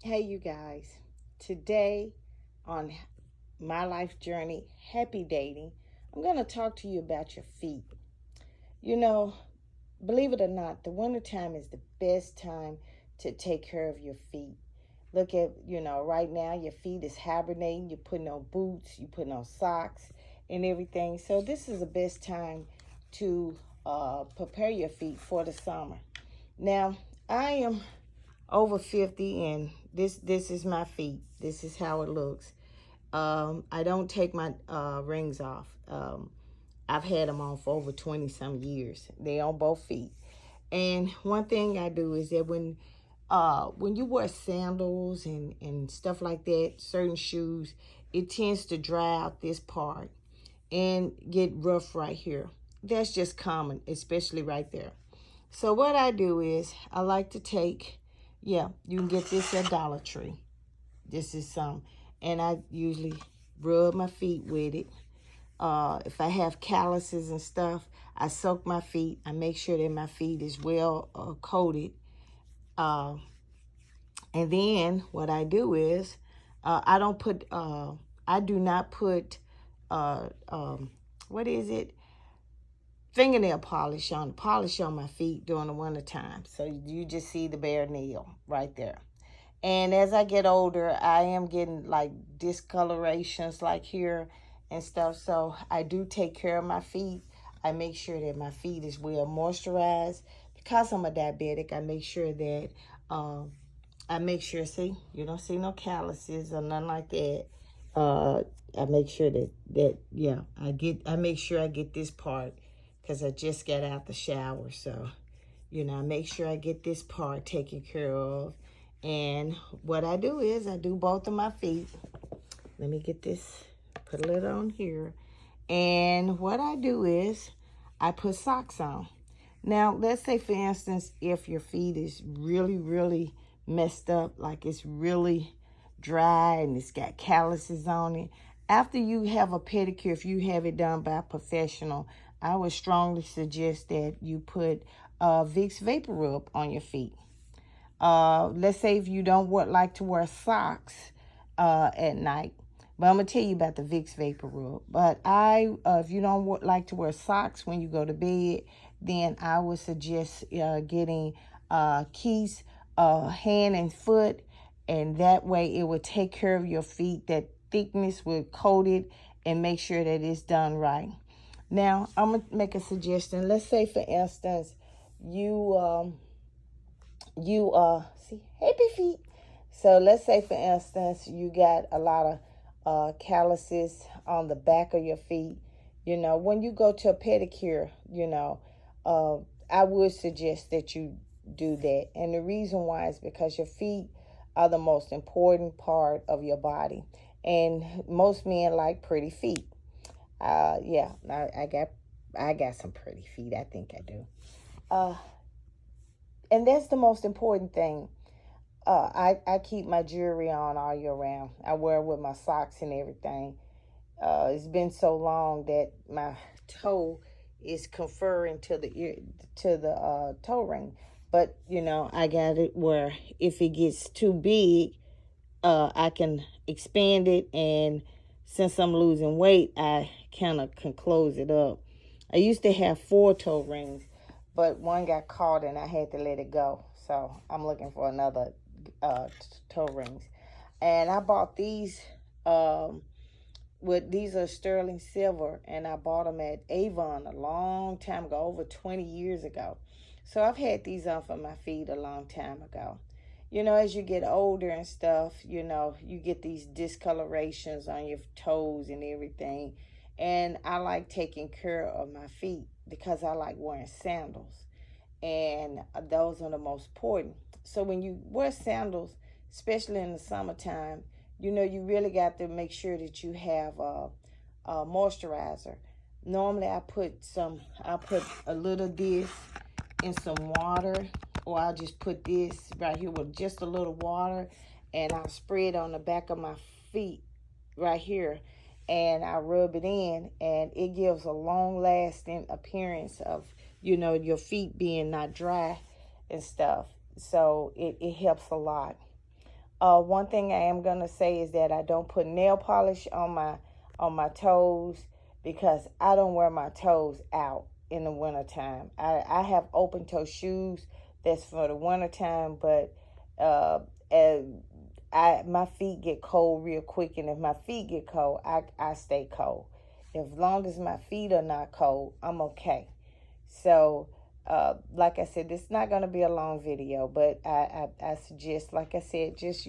Hey, you guys. Today on my life journey, Happy Dating, I'm going to talk to you about your feet. You know, believe it or not, the wintertime is the best time to take care of your feet. Look at, right now your feet is hibernating. You're putting on boots, you're putting on socks and everything. So, this is the best time to prepare your feet for the summer. Now, I am over 50 and this is my feet. This is how it looks. I don't take my rings off. I've had them on for over 20 some years. They on both feet. And one thing I do is that when you wear sandals and stuff like that, certain shoes, it tends to dry out this part and get rough right here. That's just common, especially right there. So what I do is I like to take, yeah, you can get this at Dollar Tree. This is some, and I usually rub my feet with it. If I have calluses and stuff, I soak my feet. I make sure that my feet is well coated. Uh, and then what I do is I don't put, I do not put, uh, um, what is it? Fingernail polish on my feet during the winter time. So you just see the bare nail right there. And as I get older, I am getting like discolorations like here and stuff. So I do take care of my feet. I make sure that my feet is well moisturized. Because I'm a diabetic, I make sure that um, see, you don't see no calluses or nothing like that. Uh, I make sure that yeah, I make sure I get this part because I just got out the shower. So I make sure I get this part taken care of. And what I do is I do both of my feet. Let me get this, put a little on here. And what I do is I put socks on. Now, let's say, for instance, if your feet is really, really messed up, like it's really dry and it's got calluses on it, after you have a pedicure, if you have it done by a professional, I would strongly suggest that you put Vicks Vapor Rub on your feet. Let's say if you don't like to wear socks at night. But I'm gonna tell you about the Vicks Vapor Rub. But if you don't like to wear socks when you go to bed, then I would suggest getting Keys hand and foot, and that way it will take care of your feet. That thickness will coat it and make sure that it's done right. Now I'm gonna make a suggestion. Let's say, for instance, you see, happy feet. So let's say, for instance, you got a lot of calluses on the back of your feet. When you go to a pedicure, uh, I would suggest that you do that. And the reason why is because your feet are the most important part of your body, and most men like pretty feet. Yeah, I got some pretty feet. I think I do. Uh, and that's the most important thing. I keep my jewelry on all year round. I wear it with my socks and everything. It's been so long that my toe is conferring to the ear to the toe ring. But I got it where if it gets too big, I can expand it, and since I'm losing weight, I kind of can close it up. I used to have four toe rings, but one got caught and I had to let it go. So I'm looking for another toe rings. And I bought these. These are sterling silver, and I bought them at Avon a long time ago, over 20 years ago. So I've had these on for my feet a long time ago. As you get older and stuff, you get these discolorations on your toes and everything. And I like taking care of my feet because I like wearing sandals. And those are the most important. So when you wear sandals, especially in the summertime, you really got to make sure that you have a moisturizer. Normally, I put a little of this in some water, or I'll just put this right here with just a little water, and I'll spray it on the back of my feet right here, and I rub it in, and it gives a long lasting appearance of your feet being not dry and stuff. So it helps a lot. One thing I am gonna say is that I don't put nail polish on my toes because I don't wear my toes out in the wintertime. I have open toe shoes that's for the wintertime, but uh, my feet get cold real quick, and if my feet get cold, I stay cold. As long as my feet are not cold, I'm okay. So, like I said, this is not going to be a long video, but I suggest, like I said, just,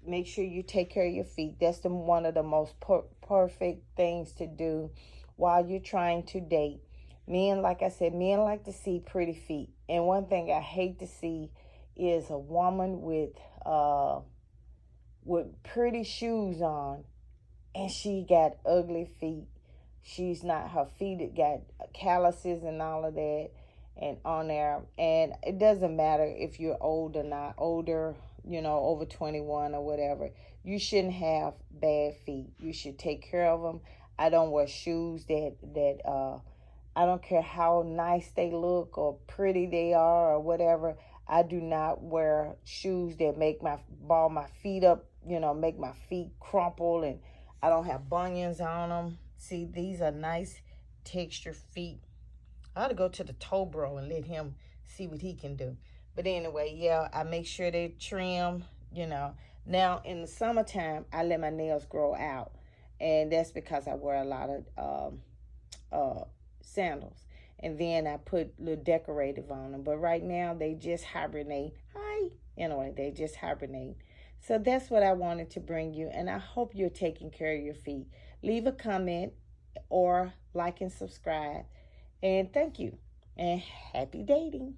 make sure you take care of your feet. That's one of the most perfect things to do while you're trying to date. Men, like I said, men like to see pretty feet. And one thing I hate to see is a woman with pretty shoes on and she got ugly feet. She's not, her feet got calluses and all of that and on there. And it doesn't matter if you're old or not, older, over 21 or whatever. You shouldn't have bad feet. You should take care of them. I don't wear shoes that I don't care how nice they look or pretty they are or whatever. I do not wear shoes that make my ball my feet up, make my feet crumple, and I don't have bunions on them. See, these are nice texture feet. I ought to go to the toe bro and let him see what he can do. But anyway, yeah, I make sure they trim. Now, in the summertime, I let my nails grow out. And that's because I wear a lot of sandals. And then I put little decorative on them. But right now, they just hibernate. Hi. Anyway, they just hibernate. So that's what I wanted to bring you. And I hope you're taking care of your feet. Leave a comment or like and subscribe. And thank you. And happy dating.